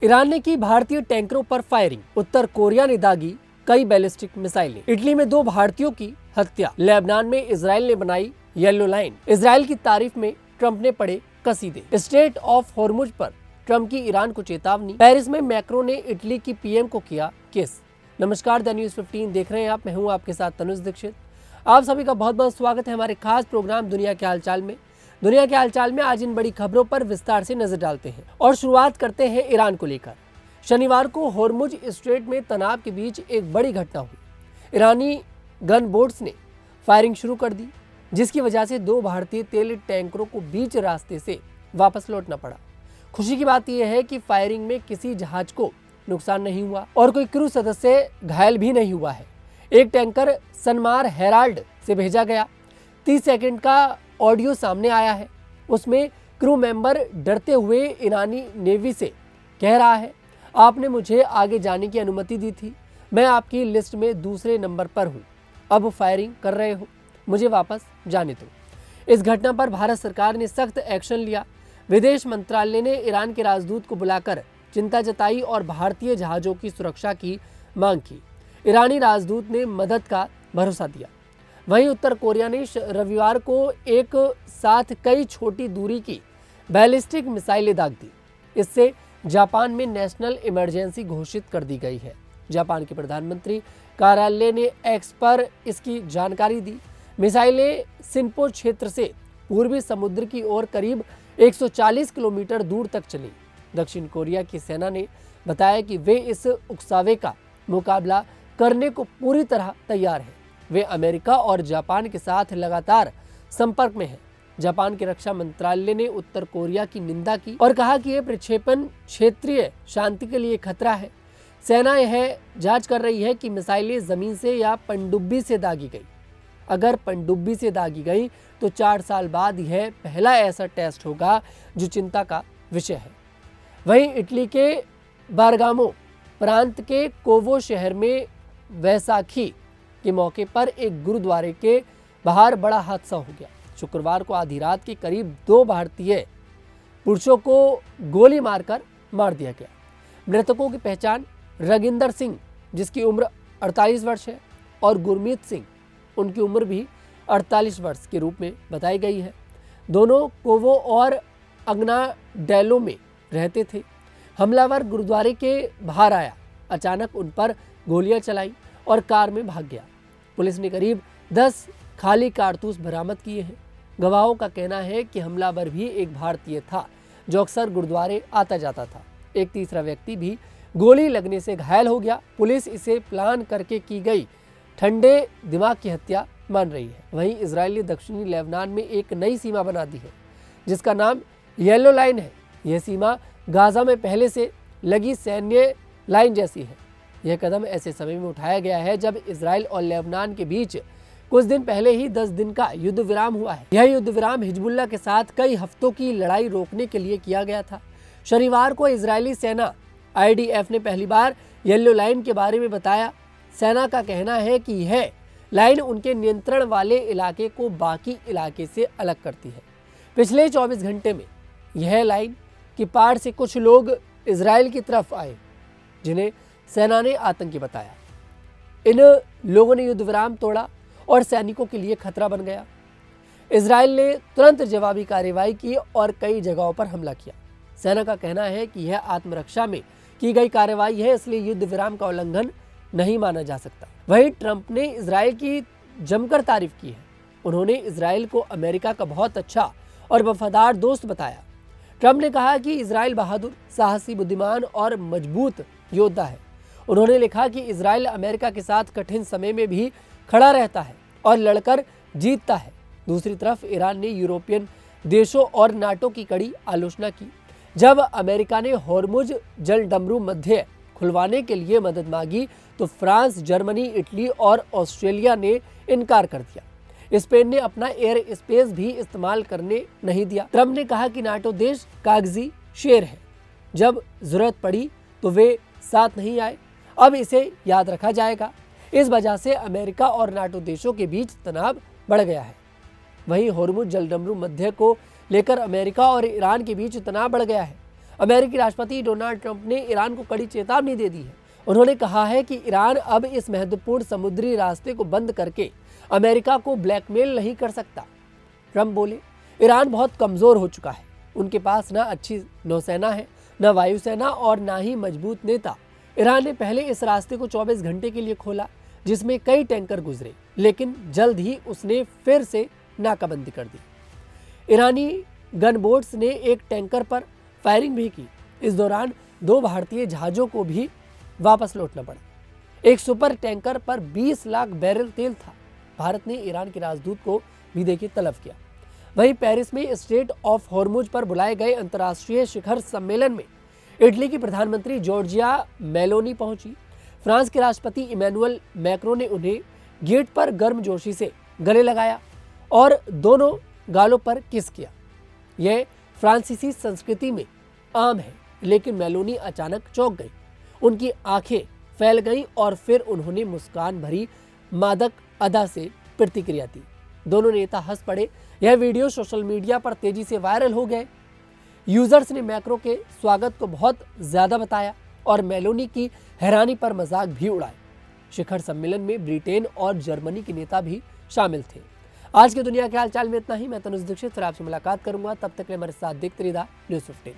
Iran ने की भारतीय टैंकरों पर फायरिंग, उत्तर कोरिया ने दागी कई बैलिस्टिक मिसाइलें। इटली में 2 भारतीयों की हत्या, लेबनान में इजराइल ने बनाई येलो लाइन। इजराइल की तारीफ में ट्रंप ने पढ़े कसीदे। स्ट्रेट ऑफ हॉर्मुज पर ट्रंप की ईरान को चेतावनी। पेरिस में मैक्रो ने इटली की पीएम को किया किस। नमस्कार, द न्यूज़ 15 देख रहे हैं आप। मैं हूं आपके साथ तनुज दीक्षित। आप सभी का बहुत बहुत स्वागत है हमारे खास प्रोग्राम दुनिया के हालचाल में। दुनिया के हालचाल में आज इन बड़ी खबरों पर विस्तार से नजर डालते हैं और शुरुआत करते हैं ईरान को लेकर। शनिवार को हॉर्मुज स्ट्रेट में तनाव के बीच एक बड़ी घटना हुई। ईरानी गन बोट्स ने फायरिंग शुरू कर दी, जिसकी वजह से 2 भारतीय तेल टैंकरों को बीच रास्ते से वापस लौटना पड़ा। खुशी की बात यह है कि फायरिंग में किसी जहाज को नुकसान नहीं हुआ और कोई क्रू सदस्य घायल भी नहीं हुआ है। एक टैंकर सनमार हेराल्ड से भेजा गया। 30 सेकंड का ऑडियो सामने आया है। उसमें क्रू मेंबर डरते हुए ईरानी नेवी से कह रहा है, आपने मुझे आगे जाने की अनुमति दी थी, मैं आपकी लिस्ट में दूसरे नंबर पर हूँ, अब फायरिंग कर रहे हो, मुझे वापस जाने दो। इस घटना पर भारत सरकार ने सख्त एक्शन लिया। विदेश मंत्रालय ने ईरान के राजदूत को बुलाकर चिंता जताई और भारतीय जहाज़ों की सुरक्षा की मांग की। ईरानी राजदूत ने मदद का भरोसा दिया। वहीं उत्तर कोरिया ने रविवार को एक साथ कई छोटी दूरी की बैलिस्टिक मिसाइलें दाग दी। इससे जापान में नेशनल इमरजेंसी घोषित कर दी गई है। जापान के प्रधानमंत्री कार्यालय ने एक्स पर इसकी जानकारी दी। मिसाइलें सिनपो क्षेत्र से पूर्वी समुद्र की ओर करीब 140 किलोमीटर दूर तक चली। दक्षिण कोरिया की सेना ने बताया कि वे इस उकसावे का मुकाबला करने को पूरी तरह तैयार है। वे अमेरिका और जापान के साथ लगातार संपर्क में हैं। जापान के रक्षा मंत्रालय ने उत्तर कोरिया की निंदा की और कहा कि यह प्रक्षेपण क्षेत्रीय शांति के लिए खतरा है। सेना यह जांच कर रही है कि मिसाइलें जमीन से या पनडुब्बी से दागी गई। अगर पनडुब्बी से दागी गई तो 4 साल बाद यह पहला ऐसा टेस्ट होगा जो चिंता का विषय है। वहीं इटली के बारगामो प्रांत के कोवो शहर में वैसाखी के मौके पर एक गुरुद्वारे के बाहर बड़ा हादसा हो गया। शुक्रवार को आधी रात के करीब 2 भारतीय पुरुषों को गोली मारकर मार दिया गया। मृतकों की पहचान रगिंदर सिंह, जिसकी उम्र 48 वर्ष है, और गुरमीत सिंह, उनकी उम्र भी 48 वर्ष के रूप में बताई गई है। दोनों कोवो और अग्नाडेलो में रहते थे। हमलावर गुरुद्वारे के बाहर आया, अचानक उन पर गोलियां चलाई और कार में भाग गया। पुलिस ने करीब 10 खाली कारतूस बरामद किए हैं। गवाहों का कहना है कि हमलावर भी एक भारतीय था जो अक्सर गुरुद्वारे आता जाता था। एक तीसरा व्यक्ति भी गोली लगने से घायल हो गया। पुलिस इसे प्लान करके की गई ठंडे दिमाग की हत्या मान रही है। वहीं इजराइल ने दक्षिणी लेबनान में एक नई सीमा बना दी है, जिसका नाम येलो लाइन है। यह सीमा गाजा में पहले से लगी सैन्य लाइन जैसी है। यह कदम ऐसे समय में उठाया गया है जब इजराइल और लेबनान के बीच कुछ दिन पहले ही 10 दिन का युद्ध विराम हुआ है। यह युद्ध विराम हिजबुल्लाह के साथ कई हफ्तों की लड़ाई रोकने के लिए किया गया था। शनिवार को इजरायली सेना IDF ने पहली बार येलो लाइन के बारे में बताया। सेना का कहना है कि यह लाइन उनके नियंत्रण वाले इलाके को बाकी इलाके से अलग करती है। पिछले 24 घंटे में यह लाइन की पार से कुछ लोग इजराइल की तरफ आए, जिन्हें सेना ने आतंकी बताया। इन लोगों ने युद्ध विराम तोड़ा और सैनिकों के लिए खतरा बन गया। इजराइल ने तुरंत जवाबी कार्रवाई की और कई जगहों पर हमला किया। सेना का कहना है कि यह आत्मरक्षा में की गई कार्रवाई है, इसलिए युद्ध विराम का उल्लंघन नहीं माना जा सकता। वहीं ट्रंप ने इजराइल की जमकर तारीफ की है। उन्होंने इजराइल को अमेरिका का बहुत अच्छा और वफादार दोस्त बताया। ट्रंप ने कहा कि इजराइल बहादुर, साहसी, बुद्धिमान और मजबूत योद्धा है। उन्होंने लिखा कि इजराइल अमेरिका के साथ कठिन समय में भी खड़ा रहता है और लड़कर जीतता है। दूसरी तरफ ईरान ने यूरोपियन देशों और नाटो की कड़ी आलोचना की। जब अमेरिका ने हॉर्मुज जलडमरू मध्य खुलवाने के लिए मदद मांगी तो फ्रांस, जर्मनी, इटली और ऑस्ट्रेलिया ने इनकार कर दिया। स्पेन ने अपना एयर स्पेस भी इस्तेमाल करने नहीं दिया। ट्रंप ने कहा कि नाटो देश कागजी शेर है, जब जरूरत पड़ी तो वे साथ नहीं आए। अब इसे याद रखा जाएगा। इस वजह से अमेरिका और नाटो देशों के बीच तनाव बढ़ गया है। वहीं हॉर्मुज जलडमरू मध्य को लेकर अमेरिका और ईरान के बीच तनाव बढ़ गया है। अमेरिकी राष्ट्रपति डोनाल्ड ट्रंप ने ईरान को कड़ी चेतावनी दे दी है। उन्होंने कहा है कि ईरान अब इस महत्वपूर्ण समुद्री रास्ते को बंद करके अमेरिका को ब्लैकमेल नहीं कर सकता। ट्रंप बोले, ईरान बहुत कमजोर हो चुका है। उनके पास न अच्छी नौसेना है, न वायुसेना और न ही मजबूत नेता। ईरान ने पहले इस रास्ते को 24 घंटे के लिए खोला, जिसमें कई टैंकर गुजरे, लेकिन जल्द ही उसने फिर से नाकाबंदी कर दी। ईरानी गनबोट्स ने एक टैंकर पर फायरिंग भी की। इस दौरान 2 भारतीय जहाजों को भी वापस लौटना पड़ा। एक सुपर टैंकर पर 20 लाख बैरल तेल था। भारत ने ईरान के राजदूत को भी देखिए तलब किया। वहीं पेरिस में स्ट्रेट ऑफ हॉर्मुज पर बुलाए गए अंतर्राष्ट्रीय शिखर सम्मेलन में इटली की प्रधानमंत्री जॉर्जिया मेलोनी पहुंची। फ्रांस के राष्ट्रपति इमैनुअल मैक्रों ने उन्हें गेट पर गर्मजोशी से गले लगाया और दोनों गालों पर किस किया। यह फ्रांसीसी संस्कृति में आम है, लेकिन मेलोनी अचानक चौंक गई। उनकी आंखें फैल गईं और फिर उन्होंने मुस्कान भरी मादक अदा से प्रतिक्रिया दी। दोनों नेता हंस पड़े। यह वीडियो सोशल मीडिया पर तेजी से वायरल हो गए। यूजर्स ने मैक्रो के स्वागत को बहुत ज्यादा बताया और मेलोनी की हैरानी पर मजाक भी उड़ाए। शिखर सम्मेलन में ब्रिटेन और जर्मनी के नेता भी शामिल थे। आज की दुनिया के हालचाल में इतना ही। मैं तनुज दीक्षित फिर आपसे मुलाकात करूंगा। तब तक के लिए हमारे साथ देखते रहिए न्यूज़ 15।